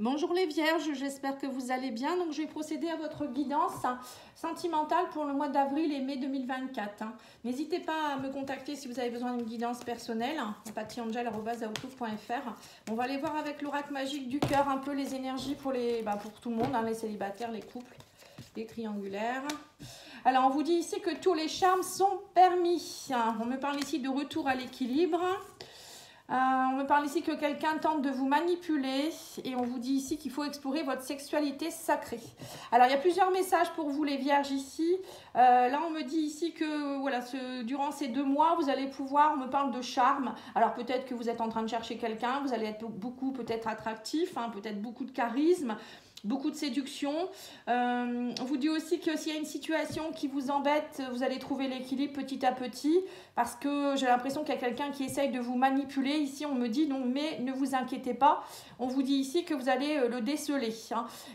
Bonjour les vierges, j'espère que vous allez bien. Donc je vais procéder à votre guidance sentimentale pour le mois d'avril et mai 2024. N'hésitez pas à me contacter si vous avez besoin d'une guidance personnelle, pattyangel@outlook.fr. On va aller voir avec l'oracle magique du cœur un peu les énergies pour tout le monde, les célibataires, les couples, les triangulaires. Alors on vous dit ici que tous les charmes sont permis. On me parle ici de retour à l'équilibre. On me parle ici que quelqu'un tente de vous manipuler et on vous dit ici qu'il faut explorer votre sexualité sacrée. Alors, il y a plusieurs messages pour vous les vierges ici. Là, on me dit ici que voilà, durant ces 2 mois, vous allez pouvoir, on me parle de charme. Alors, peut-être que vous êtes en train de chercher quelqu'un, vous allez être beaucoup peut-être attractif, peut-être beaucoup de charisme. Beaucoup de séduction. On vous dit aussi que s'il y a une situation qui vous embête, vous allez trouver l'équilibre petit à petit parce que j'ai l'impression qu'il y a quelqu'un qui essaye de vous manipuler. Ici, on me dit non, mais ne vous inquiétez pas. On vous dit ici que vous allez le déceler.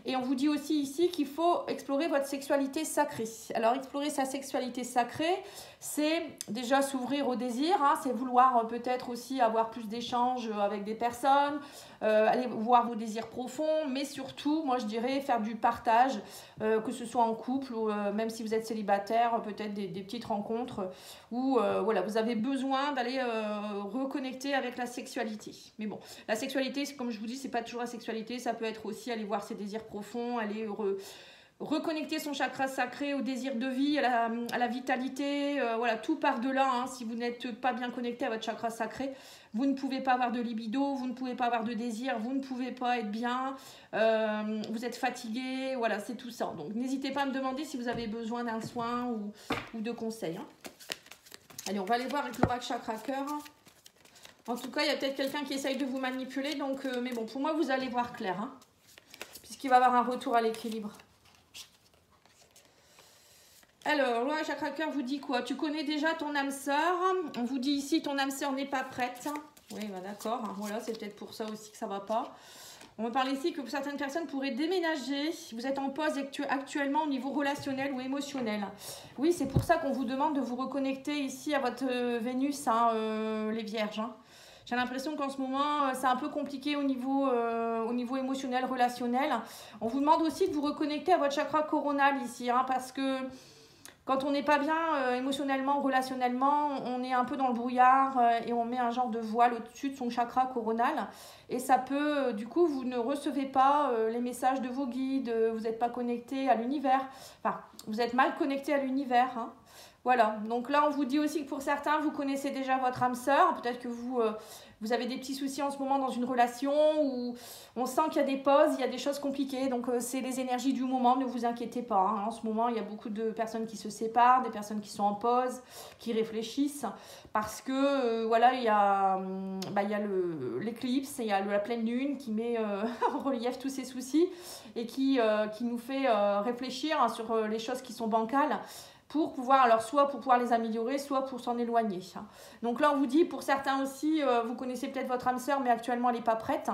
Et on vous dit aussi ici qu'il faut explorer votre sexualité sacrée. Alors, explorer sa sexualité sacrée, c'est déjà s'ouvrir au désir. C'est vouloir peut-être aussi avoir plus d'échanges avec des personnes, aller voir vos désirs profonds, mais surtout, moi je dirais faire du partage, que ce soit en couple ou même si vous êtes célibataire, peut-être des petites rencontres où voilà, vous avez besoin d'aller reconnecter avec la sexualité. Mais bon, la sexualité, comme je vous dis, c'est pas toujours la sexualité, ça peut être aussi aller voir ses désirs profonds, aller reconnecter son chakra sacré au désir de vie, à la vitalité, voilà, tout part de là. Si vous n'êtes pas bien connecté à votre chakra sacré, vous ne pouvez pas avoir de libido, vous ne pouvez pas avoir de désir, vous ne pouvez pas être bien, vous êtes fatigué, voilà, c'est tout ça. Donc n'hésitez pas à me demander si vous avez besoin d'un soin ou de conseils. Allez, on va aller voir avec l'oracle chakra cœur. En tout cas, il y a peut-être quelqu'un qui essaye de vous manipuler, donc, mais bon, pour moi, vous allez voir clair, puisqu'il va y avoir un retour à l'équilibre. Alors, l'oracle chakra cœur vous dit quoi? Tu connais déjà ton âme sœur. On vous dit ici, ton âme sœur n'est pas prête. Oui, d'accord. Voilà, c'est peut-être pour ça aussi que ça ne va pas. On me parle ici que certaines personnes pourraient déménager. Vous êtes en pause actuellement au niveau relationnel ou émotionnel. Oui, c'est pour ça qu'on vous demande de vous reconnecter ici à votre Vénus, les vierges. J'ai l'impression qu'en ce moment, c'est un peu compliqué au niveau émotionnel, relationnel. On vous demande aussi de vous reconnecter à votre chakra coronal ici, parce que quand on n'est pas bien émotionnellement, relationnellement, on est un peu dans le brouillard et on met un genre de voile au-dessus de son chakra coronal. Et ça peut, du coup, vous ne recevez pas les messages de vos guides, vous n'êtes pas connecté à l'univers. Enfin, vous êtes mal connecté à l'univers. Voilà, donc là on vous dit aussi que pour certains, vous connaissez déjà votre âme sœur. Peut-être que vous avez des petits soucis en ce moment dans une relation où on sent qu'il y a des pauses, il y a des choses compliquées. Donc c'est les énergies du moment, ne vous inquiétez pas. En ce moment, il y a beaucoup de personnes qui se séparent, des personnes qui sont en pause, qui réfléchissent. Parce que voilà, il y a l'éclipse, il y a la pleine lune qui met en relief tous ces soucis et qui nous fait réfléchir sur les choses qui sont bancales, pour pouvoir, alors soit pour pouvoir les améliorer, soit pour s'en éloigner. Donc là, on vous dit, pour certains aussi, vous connaissez peut-être votre âme sœur, mais actuellement, elle n'est pas prête.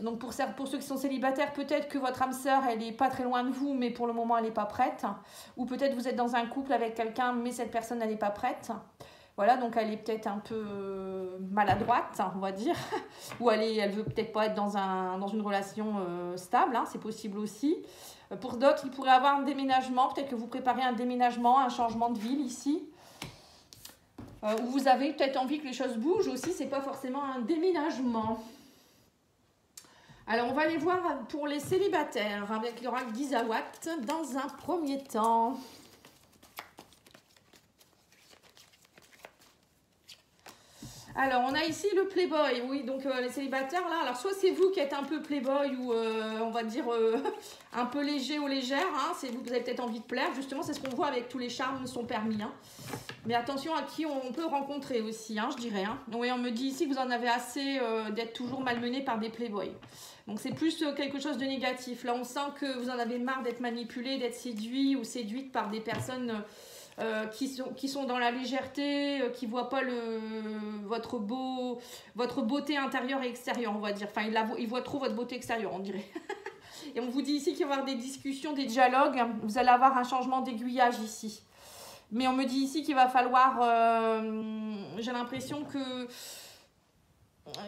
Donc pour ceux qui sont célibataires, peut-être que votre âme sœur, elle n'est pas très loin de vous, mais pour le moment, elle n'est pas prête. Ou peut-être vous êtes dans un couple avec quelqu'un, mais cette personne, elle n'est pas prête. Voilà, donc elle est peut-être un peu maladroite, on va dire. Ou elle veut peut-être pas être dans une relation stable, c'est possible aussi. Pour d'autres, il pourrait y avoir un déménagement. Peut-être que vous préparez un déménagement, un changement de ville ici. Ou vous avez peut-être envie que les choses bougent aussi. C'est pas forcément un déménagement. Alors, on va aller voir pour les célibataires avec l'oracle d'Isawat dans un premier temps. Alors, on a ici le playboy, oui, donc les célibataires, là, alors soit c'est vous qui êtes un peu playboy ou on va dire un peu léger ou légère, c'est vous avez peut-être envie de plaire, justement, c'est ce qu'on voit avec tous les charmes sont permis, Mais attention à qui on peut rencontrer aussi, je dirais, Oui, on me dit ici que vous en avez assez d'être toujours malmené par des playboys. Donc c'est plus quelque chose de négatif. Là, on sent que vous en avez marre d'être manipulé, d'être séduit ou séduite par des personnes qui sont dans la légèreté, qui ne voient pas votre beauté intérieure et extérieure, on va dire. Enfin, ils voient trop votre beauté extérieure, on dirait. Et on vous dit ici qu'il va y avoir des discussions, des dialogues. Vous allez avoir un changement d'aiguillage ici. Mais on me dit ici qu'il va falloir... j'ai l'impression que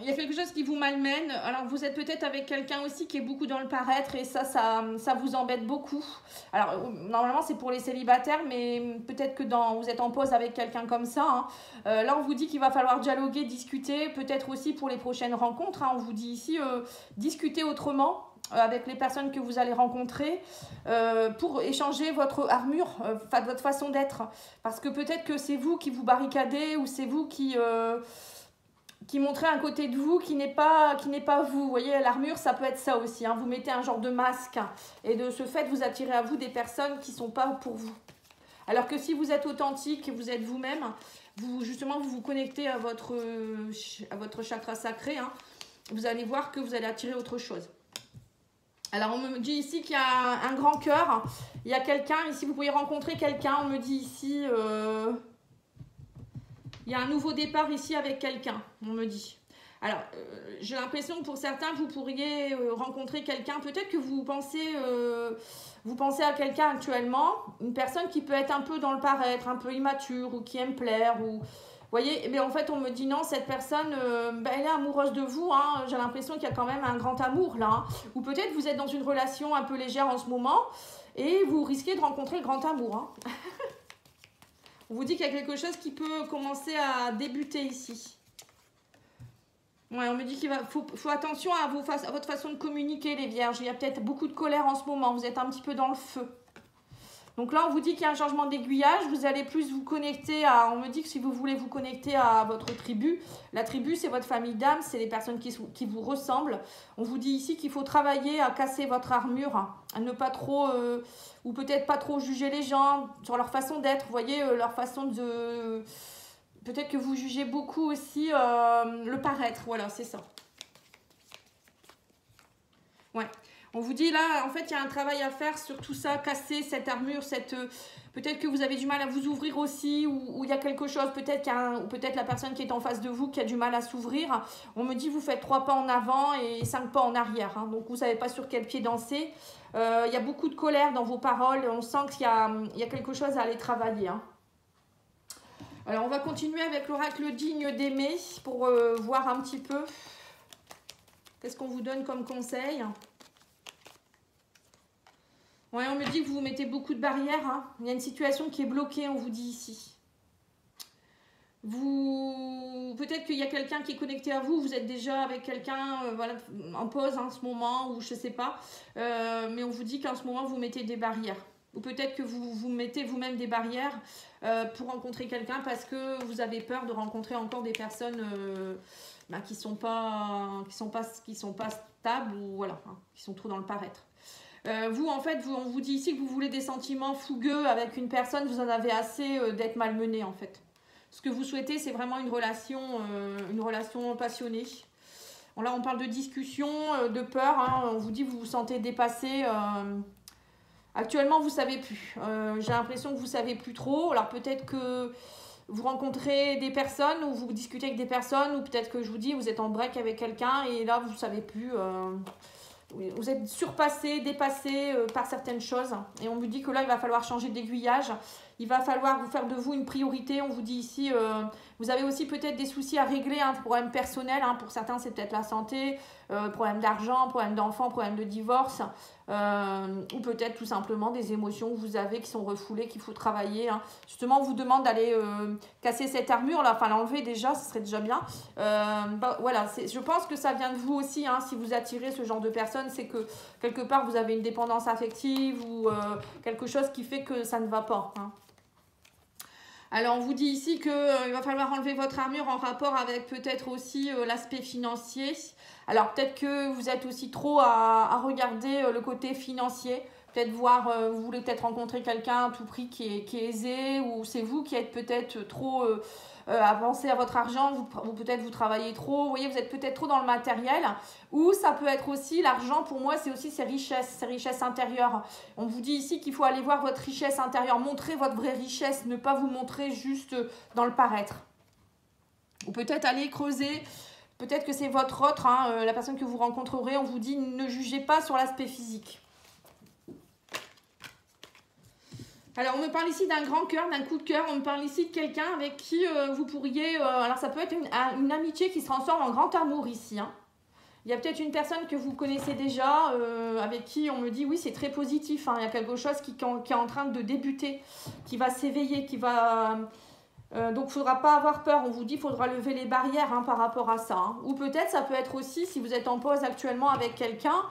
il y a quelque chose qui vous malmène. Alors, vous êtes peut-être avec quelqu'un aussi qui est beaucoup dans le paraître et ça vous embête beaucoup. Alors, normalement, c'est pour les célibataires, mais peut-être que vous êtes en pause avec quelqu'un comme ça. Hein. Là, on vous dit qu'il va falloir dialoguer, discuter, peut-être aussi pour les prochaines rencontres. Hein. On vous dit ici, discuter autrement avec les personnes que vous allez rencontrer pour échanger votre armure, votre façon d'être. Parce que peut-être que c'est vous qui vous barricadez ou c'est vous qui montrez un côté de vous qui n'est pas vous. Vous voyez, l'armure, ça peut être ça aussi. Hein. Vous mettez un genre de masque et de ce fait, vous attirez à vous des personnes qui ne sont pas pour vous. Alors que si vous êtes authentique et vous êtes vous-même, justement, vous vous connectez à votre chakra sacré, hein, vous allez voir que vous allez attirer autre chose. Alors, on me dit ici qu'il y a un grand cœur. Il y a quelqu'un, ici, vous pouvez rencontrer quelqu'un. On me dit ici... il y a un nouveau départ ici avec quelqu'un, on me dit. Alors, j'ai l'impression que pour certains, vous pourriez rencontrer quelqu'un. Peut-être que vous pensez à quelqu'un actuellement, une personne qui peut être un peu dans le paraître, un peu immature ou qui aime plaire. Vous voyez, mais en fait, on me dit non, cette personne, elle est amoureuse de vous. Hein. J'ai l'impression qu'il y a quand même un grand amour là. Hein. Ou peut-être vous êtes dans une relation un peu légère en ce moment et vous risquez de rencontrer le grand amour. Hein. On vous dit qu'il y a quelque chose qui peut commencer à débuter ici. Ouais, on me dit qu'il faut attention à votre façon de communiquer, les vierges. Il y a peut-être beaucoup de colère en ce moment. Vous êtes un petit peu dans le feu. Donc là, on vous dit qu'il y a un changement d'aiguillage. Vous allez plus vous connecter à... On me dit que si vous voulez vous connecter à votre tribu, la tribu, c'est votre famille d'âme, c'est les personnes qui vous ressemblent. On vous dit ici qu'il faut travailler à casser votre armure, à ne pas trop... ou peut-être pas trop juger les gens sur leur façon d'être. Vous voyez, leur façon de... Peut-être que vous jugez beaucoup aussi le paraître. Voilà, c'est ça. Ouais. On vous dit là, en fait, il y a un travail à faire sur tout ça, casser cette armure, peut-être que vous avez du mal à vous ouvrir aussi, ou il y a quelque chose, ou peut-être la personne qui est en face de vous qui a du mal à s'ouvrir. On me dit, vous faites 3 pas en avant et 5 pas en arrière. Hein, donc, vous ne savez pas sur quel pied danser. Il y a beaucoup de colère dans vos paroles. On sent qu'il y a quelque chose à aller travailler. Hein. Alors, on va continuer avec l'oracle digne d'aimer pour voir un petit peu qu'est-ce qu'on vous donne comme conseil. Ouais, on me dit que vous mettez beaucoup de barrières. Hein. Il y a une situation qui est bloquée, on vous dit ici. Peut-être qu'il y a quelqu'un qui est connecté à vous. Vous êtes déjà avec quelqu'un voilà, en pause en ce moment, ou je ne sais pas. Mais on vous dit qu'en ce moment, vous mettez des barrières. Ou peut-être que vous mettez vous-même des barrières pour rencontrer quelqu'un parce que vous avez peur de rencontrer encore des personnes qui sont pas stables ou voilà, hein, qui sont trop dans le paraître. Vous, en fait, on vous dit ici que vous voulez des sentiments fougueux avec une personne, vous en avez assez d'être malmené, en fait. Ce que vous souhaitez, c'est vraiment une relation passionnée. Bon, là, on parle de discussion, de peur, hein, on vous dit que vous vous sentez dépassé. Actuellement, vous ne savez plus. J'ai l'impression que vous ne savez plus trop. Alors, peut-être que vous rencontrez des personnes ou vous discutez avec des personnes, ou peut-être que je vous dis, vous êtes en break avec quelqu'un et là, vous ne savez plus... Vous êtes surpassé, dépassé par certaines choses. Et on vous dit que là, il va falloir changer d'aiguillage. Il va falloir vous faire de vous une priorité. On vous dit ici, vous avez aussi peut-être des soucis à régler, hein, problèmes personnels. Hein. Pour certains, c'est peut-être la santé, problème d'argent, problème d'enfant, problème de divorce. Ou peut-être tout simplement des émotions que vous avez qui sont refoulées, qu'il faut travailler. Hein. Justement, on vous demande d'aller casser cette armure, là, enfin l'enlever déjà, ce serait déjà bien. Voilà, je pense que ça vient de vous aussi, hein, si vous attirez ce genre de personnes, c'est que quelque part vous avez une dépendance affective ou quelque chose qui fait que ça ne va pas. Hein. Alors, on vous dit ici qu'il va falloir enlever votre armure en rapport avec peut-être aussi l'aspect financier. Alors, peut-être que vous êtes aussi trop à regarder le côté financier. Peut-être voir, vous voulez peut-être rencontrer quelqu'un à tout prix qui est aisé, ou c'est vous qui êtes peut-être trop à penser à votre argent, vous peut-être vous travaillez trop, vous voyez, vous êtes peut-être trop dans le matériel, ou ça peut être aussi, l'argent pour moi c'est aussi ses richesses intérieures. On vous dit ici qu'il faut aller voir votre richesse intérieure, montrer votre vraie richesse, ne pas vous montrer juste dans le paraître. Ou peut-être aller creuser, peut-être que c'est votre autre, hein, la personne que vous rencontrerez, on vous dit ne jugez pas sur l'aspect physique. Alors, on me parle ici d'un grand cœur, d'un coup de cœur. On me parle ici de quelqu'un avec qui vous pourriez... alors, ça peut être une amitié qui se transforme en grand amour ici. Hein. Il y a peut-être une personne que vous connaissez déjà, avec qui on me dit, oui, c'est très positif. Hein. Il y a quelque chose qui est en train de débuter, qui va s'éveiller, qui va... donc, il ne faudra pas avoir peur. On vous dit qu'il faudra lever les barrières hein, par rapport à ça. Hein. Ou peut-être, ça peut être aussi, si vous êtes en pause actuellement avec quelqu'un,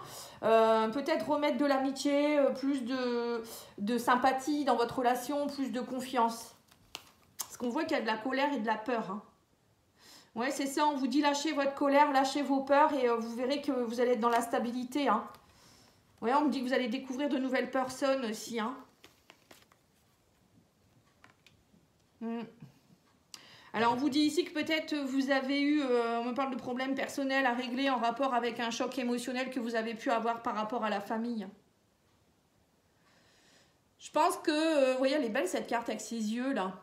peut-être remettre de l'amitié, plus de sympathie dans votre relation, plus de confiance. Parce qu'on voit qu'il y a de la colère et de la peur. Hein. Ouais, c'est ça, on vous dit lâchez votre colère, lâchez vos peurs et vous verrez que vous allez être dans la stabilité. Hein. Ouais, on me dit que vous allez découvrir de nouvelles personnes aussi. Hein. Alors, on vous dit ici que peut-être vous avez eu, on me parle de problèmes personnels à régler en rapport avec un choc émotionnel que vous avez pu avoir par rapport à la famille. Je pense que, vous voyez, elle est belle cette carte avec ses yeux là.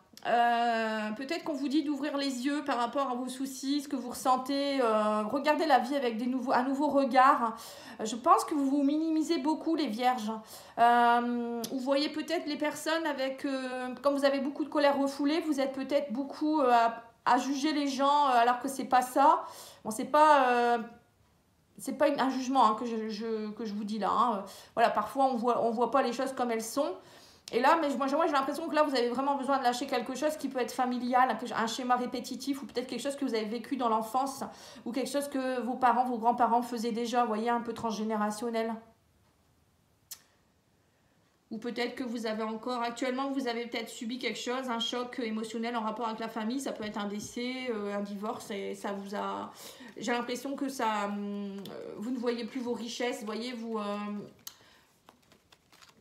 Peut-être qu'on vous dit d'ouvrir les yeux par rapport à vos soucis, ce que vous ressentez. Regardez la vie avec un nouveau regard. Je pense que vous minimisez beaucoup les vierges. Vous voyez peut-être les personnes avec... comme vous avez beaucoup de colère refoulée, vous êtes peut-être beaucoup à juger les gens alors que c'est pas ça. Bon, c'est pas un jugement hein, que je vous dis là. Hein. Voilà, parfois on voit pas les choses comme elles sont. Et là, moi j'ai l'impression que là, vous avez vraiment besoin de lâcher quelque chose qui peut être familial, un schéma répétitif ou peut-être quelque chose que vous avez vécu dans l'enfance ou quelque chose que vos parents, vos grands-parents faisaient déjà, vous voyez, un peu transgénérationnel. Ou peut-être que vous avez encore, actuellement, vous avez peut-être subi quelque chose, un choc émotionnel en rapport avec la famille. Ça peut être un décès, un divorce et ça vous a... J'ai l'impression que ça... vous ne voyez plus vos richesses, vous voyez, vous...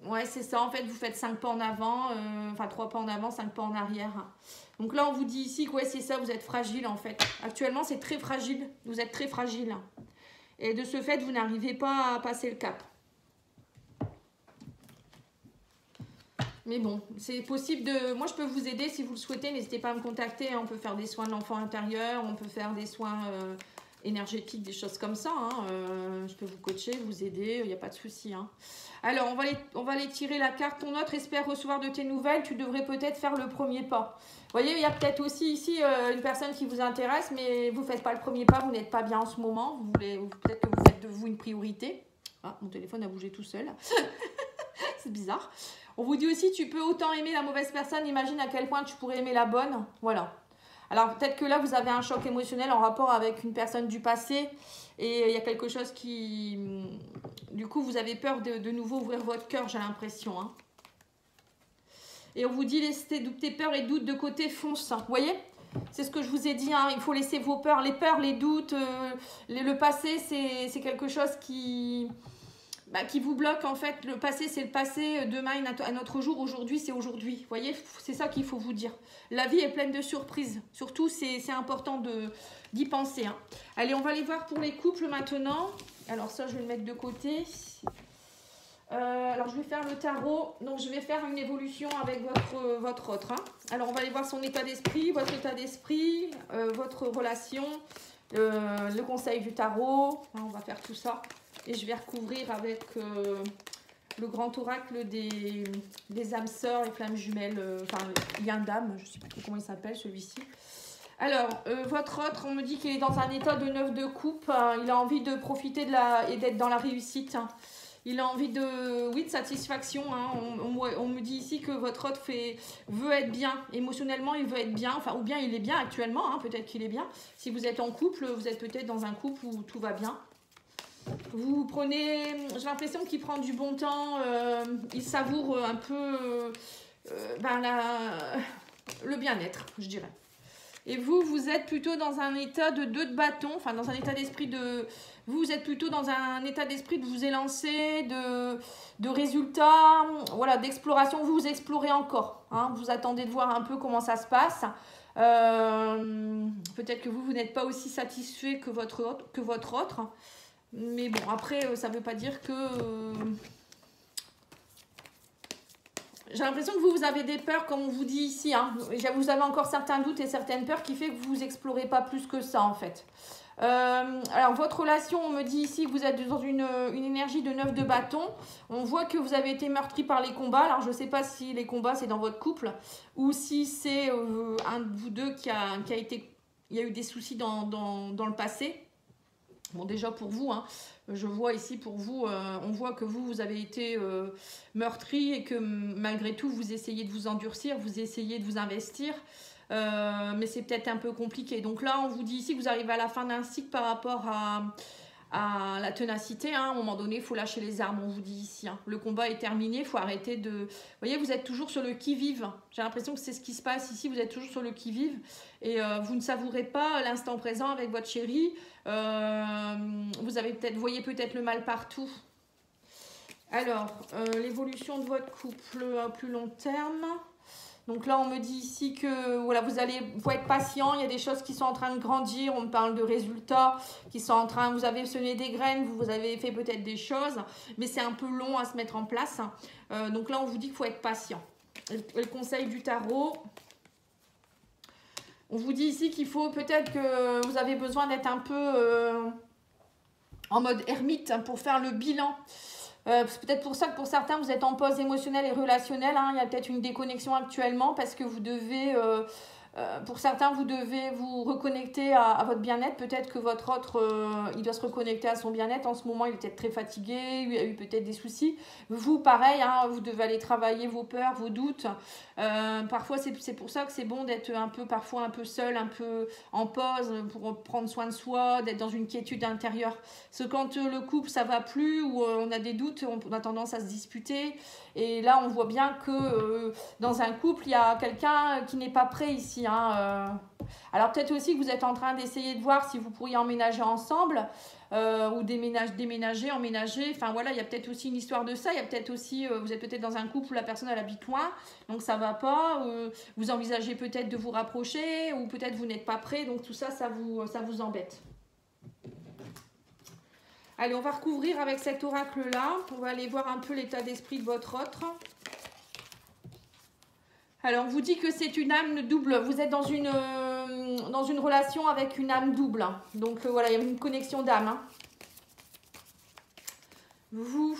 Ouais, c'est ça, en fait, vous faites 5 pas en avant, enfin 3 pas en avant, 5 pas en arrière. Donc là, on vous dit ici que ouais, c'est ça, vous êtes fragile en fait. Actuellement, c'est très fragile, vous êtes très fragile. Et de ce fait, vous n'arrivez pas à passer le cap. Mais bon, c'est possible de... Moi, je peux vous aider si vous le souhaitez, n'hésitez pas à me contacter. On peut faire des soins de l'enfant intérieur, on peut faire des soins... énergétique, des choses comme ça. Hein. Je peux vous coacher, vous aider, il n'y a pas de souci. Hein. Alors, on va aller tirer la carte. Ton autre espère recevoir de tes nouvelles. Tu devrais peut-être faire le premier pas. Vous voyez, il y a peut-être aussi ici une personne qui vous intéresse, mais vous ne faites pas le premier pas, vous n'êtes pas bien en ce moment. Peut-être que vous faites de vous une priorité. Ah, mon téléphone a bougé tout seul. C'est bizarre. On vous dit aussi, tu peux autant aimer la mauvaise personne. Imagine à quel point tu pourrais aimer la bonne. Voilà. Alors, peut-être que là, vous avez un choc émotionnel en rapport avec une personne du passé et il y a quelque chose qui... Du coup, vous avez peur de nouveau ouvrir votre cœur, j'ai l'impression. Hein. Et on vous dit, laissez tes peurs et doutes de côté, fonce. Vous voyez? C'est ce que je vous ai dit, hein. Il faut laisser vos peurs, les doutes, le passé, c'est quelque chose qui vous bloque en fait. Le passé, c'est le passé. Demain est un autre jour. Aujourd'hui, c'est aujourd'hui. Vous voyez, c'est ça qu'il faut vous dire. La vie est pleine de surprises. Surtout, c'est important d'y penser. Hein. Allez, on va aller voir pour les couples maintenant. Alors ça, je vais le mettre de côté. Alors, je vais faire le tarot. Donc, je vais faire une évolution avec votre autre. Hein. Alors, on va aller voir son état d'esprit, votre état d'esprit, votre relation, le conseil du tarot. Hein, on va faire tout ça. Et je vais recouvrir avec le grand oracle des âmes sœurs, les flammes jumelles, enfin, lien d'âme, je ne sais pas comment il s'appelle celui-ci. Alors, votre autre, on me dit qu'il est dans un état de 9 de coupe, il a envie de profiter et d'être dans la réussite. Il a envie de satisfaction. Hein. On me dit ici que votre autre veut être bien. Émotionnellement, il veut être bien. Enfin, ou bien il est bien actuellement. Hein, peut-être qu'il est bien. Si vous êtes en couple, vous êtes peut-être dans un couple où tout va bien. Vous prenez... J'ai l'impression qu'il prend du bon temps. Il savoure un peu le bien-être, je dirais. Et vous êtes plutôt dans un état de 2 de bâton. Enfin, dans un état d'esprit de... Vous êtes plutôt dans un état d'esprit de vous élancer, de résultats, voilà, d'exploration. Vous explorez encore. Hein, vous attendez de voir un peu comment ça se passe. Peut-être que vous n'êtes pas aussi satisfait que votre autre. Mais bon, après, ça ne veut pas dire que... J'ai l'impression que vous avez des peurs, comme on vous dit ici. Hein. Vous avez encore certains doutes et certaines peurs qui fait que vous n'explorez pas plus que ça, en fait. Alors, votre relation, on me dit ici que vous êtes dans une énergie de 9 de bâton. On voit que vous avez été meurtri par les combats. Alors, je ne sais pas si les combats, c'est dans votre couple ou si c'est un de vous deux qui a été... Il y a eu des soucis dans le passé. Bon, déjà pour vous, hein, je vois ici pour vous, on voit que vous avez été meurtri et que malgré tout, vous essayez de vous endurcir, vous essayez de vous investir. Mais c'est peut-être un peu compliqué. Donc là, on vous dit ici que vous arrivez à la fin d'un cycle par rapport à la ténacité. Hein. À un moment donné, il faut lâcher les armes, on vous dit ici. Hein. Le combat est terminé, il faut arrêter de... Vous voyez, vous êtes toujours sur le qui-vive. J'ai l'impression que c'est ce qui se passe ici, vous êtes toujours sur le qui-vive. Et vous ne savourez pas l'instant présent avec votre chérie. Vous avez voyez peut-être le mal partout. Alors, l'évolution de votre couple à plus long terme... Donc là, on me dit ici que voilà, faut être patient. Il y a des choses qui sont en train de grandir. On me parle de résultats qui sont en train... Vous avez semé des graines, vous avez fait peut-être des choses. Mais c'est un peu long à se mettre en place. Donc là, on vous dit qu'il faut être patient. Le conseil du tarot... On vous dit ici qu'il faut peut-être que vous avez besoin d'être un peu en mode ermite pour faire le bilan. C'est peut-être pour ça que pour certains, vous êtes en pause émotionnelle et relationnelle. Hein. Il y a peut-être une déconnexion actuellement parce que vous devez, pour certains, vous devez vous reconnecter à votre bien-être. Peut-être que votre autre, il doit se reconnecter à son bien-être. En ce moment, il est peut-être très fatigué, il a eu peut-être des soucis. Vous, pareil, hein, vous devez aller travailler vos peurs, vos doutes. Parfois, c'est pour ça que c'est bon d'être parfois un peu seul, un peu en pause pour prendre soin de soi, d'être dans une quiétude intérieure. Parce que quand le couple, ça va plus ou on a des doutes, on a tendance à se disputer. Et là, on voit bien que dans un couple, il y a quelqu'un qui n'est pas prêt ici. Hein, Alors peut-être aussi que vous êtes en train d'essayer de voir si vous pourriez emménager ensemble ou déménager, emménager. Enfin voilà, il y a peut-être aussi une histoire de ça. Il y a peut-être aussi, vous êtes peut-être dans un couple où la personne elle habite loin, donc ça va pas. Vous envisagez peut-être de vous rapprocher ou peut-être vous n'êtes pas prêt. Donc tout ça, ça vous embête. Allez, on va recouvrir avec cet oracle-là. On va aller voir un peu l'état d'esprit de votre autre. Alors, on vous dit que c'est une âme double. Vous êtes dans une relation avec une âme double. Donc, voilà, il y a une connexion d'âme. Hein. Vous,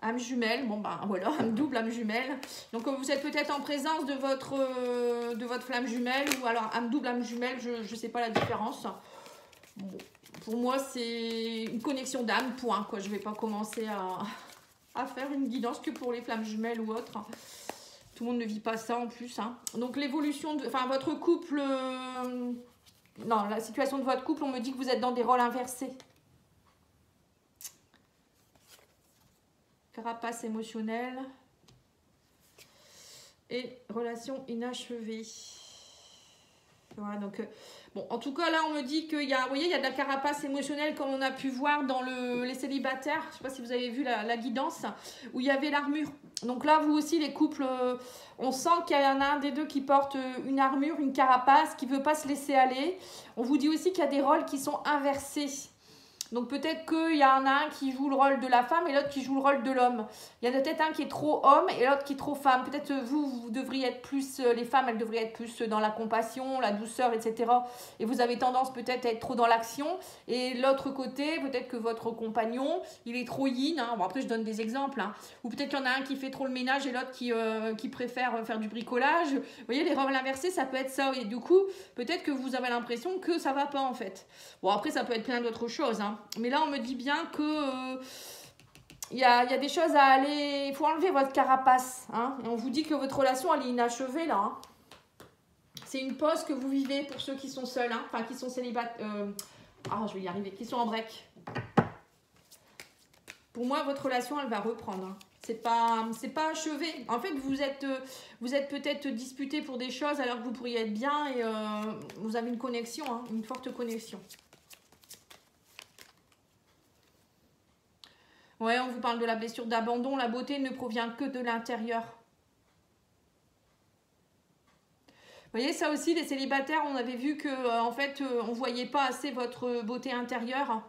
âme jumelle. Bon, ben voilà, âme double, âme jumelle. Donc, vous êtes peut-être en présence de votre flamme jumelle. Ou alors, âme double, âme jumelle, je ne sais pas la différence. Bon. Pour moi, c'est une connexion d'âme, point. Quoi. Je ne vais pas commencer à faire une guidance que pour les flammes jumelles ou autres. Tout le monde ne vit pas ça en plus. Hein. Donc l'évolution, votre couple... non, la situation de votre couple, on me dit que vous êtes dans des rôles inversés. Carapace émotionnelle. Et relation inachevée. Voilà, donc... Bon, en tout cas, là, on me dit qu'il y a, vous voyez, il y a de la carapace émotionnelle comme on a pu voir dans les célibataires. Je ne sais pas si vous avez vu la guidance, où il y avait l'armure. Donc là, vous aussi, les couples, on sent qu'il y en a un des deux qui porte une armure, une carapace, qui ne veut pas se laisser aller. On vous dit aussi qu'il y a des rôles qui sont inversés. Donc peut-être qu'il y en a un qui joue le rôle de la femme et l'autre qui joue le rôle de l'homme. Il y en a peut-être un qui est trop homme et l'autre qui est trop femme. Peut-être vous devriez être plus, les femmes, elles devraient être plus dans la compassion, la douceur, etc. Et vous avez tendance peut-être à être trop dans l'action. Et l'autre côté, peut-être que votre compagnon, il est trop yin. Hein. Bon, après, je donne des exemples. Hein. Ou peut-être qu'il y en a un qui fait trop le ménage et l'autre qui préfère faire du bricolage. Vous voyez, les rôles inversés, ça peut être ça. Et du coup, peut-être que vous avez l'impression que ça ne va pas en fait. Bon, après, ça peut être plein d'autres choses. Hein. Mais là, on me dit bien que y a des choses à aller... Il faut enlever votre carapace. Hein, et on vous dit que votre relation, elle est inachevée, là. Hein. C'est une pause que vous vivez pour ceux qui sont seuls. Hein, enfin, qui sont célibataires. Je vais y arriver. Qui sont en break. Pour moi, votre relation, elle va reprendre. Hein. C'est pas achevé. En fait, vous êtes peut-être disputé pour des choses alors que vous pourriez être bien. Et vous avez une connexion. Hein, une forte connexion. Ouais, on vous parle de la blessure d'abandon. La beauté ne provient que de l'intérieur. Vous voyez, ça aussi, les célibataires, on avait vu que en fait, on ne voyait pas assez votre beauté intérieure.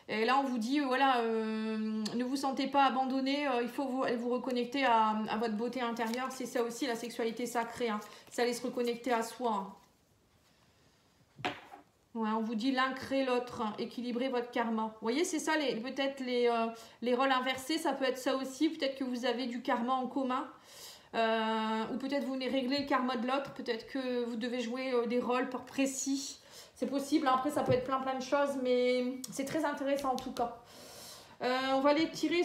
Et là, on vous dit, voilà, ne vous sentez pas abandonné. Il faut vous reconnecter à votre beauté intérieure. C'est ça aussi, la sexualité sacrée. Hein. C'est aller se reconnecter à soi. Hein. Ouais, on vous dit l'un crée l'autre, équilibrer votre karma. Vous voyez, c'est ça, peut-être les rôles inversés, ça peut être ça aussi. Peut-être que vous avez du karma en commun. Ou peut-être vous venez régler le karma de l'autre. Peut-être que vous devez jouer des rôles précis. C'est possible, hein. Après ça peut être plein de choses, mais c'est très intéressant en tout cas. On va aller tirer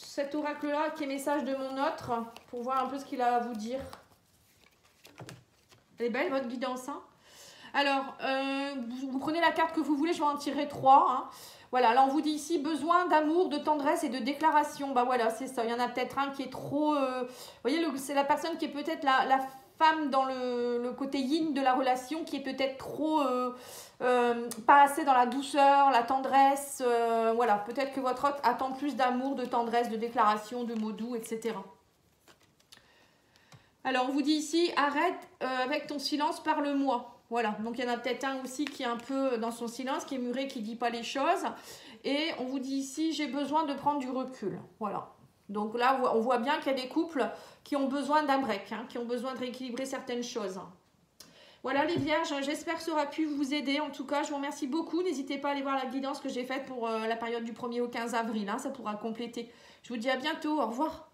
cet oracle-là qui est message de mon autre pour voir un peu ce qu'il a à vous dire. Elle est belle votre guidance, hein. Alors, vous prenez la carte que vous voulez, je vais en tirer 3. Hein. Voilà, là on vous dit ici, besoin d'amour, de tendresse et de déclaration. Bah voilà, c'est ça. Il y en a peut-être un qui est trop... vous voyez, c'est la personne qui est peut-être la femme dans le côté yin de la relation, qui est peut-être trop... pas assez dans la douceur, la tendresse. Voilà, peut-être que votre autre attend plus d'amour, de tendresse, de déclaration, de mots doux, etc. Alors, on vous dit ici, arrête avec ton silence, parle-moi. Voilà, donc il y en a peut-être un aussi qui est un peu dans son silence, qui est muré, qui ne dit pas les choses. Et on vous dit ici, j'ai besoin de prendre du recul. Voilà. Donc là, on voit bien qu'il y a des couples qui ont besoin d'un break, hein, qui ont besoin de rééquilibrer certaines choses. Voilà les vierges, j'espère que ça aura pu vous aider. En tout cas, je vous remercie beaucoup. N'hésitez pas à aller voir la guidance que j'ai faite pour la période du 1er au 15 avril. Hein, ça pourra compléter. Je vous dis à bientôt. Au revoir.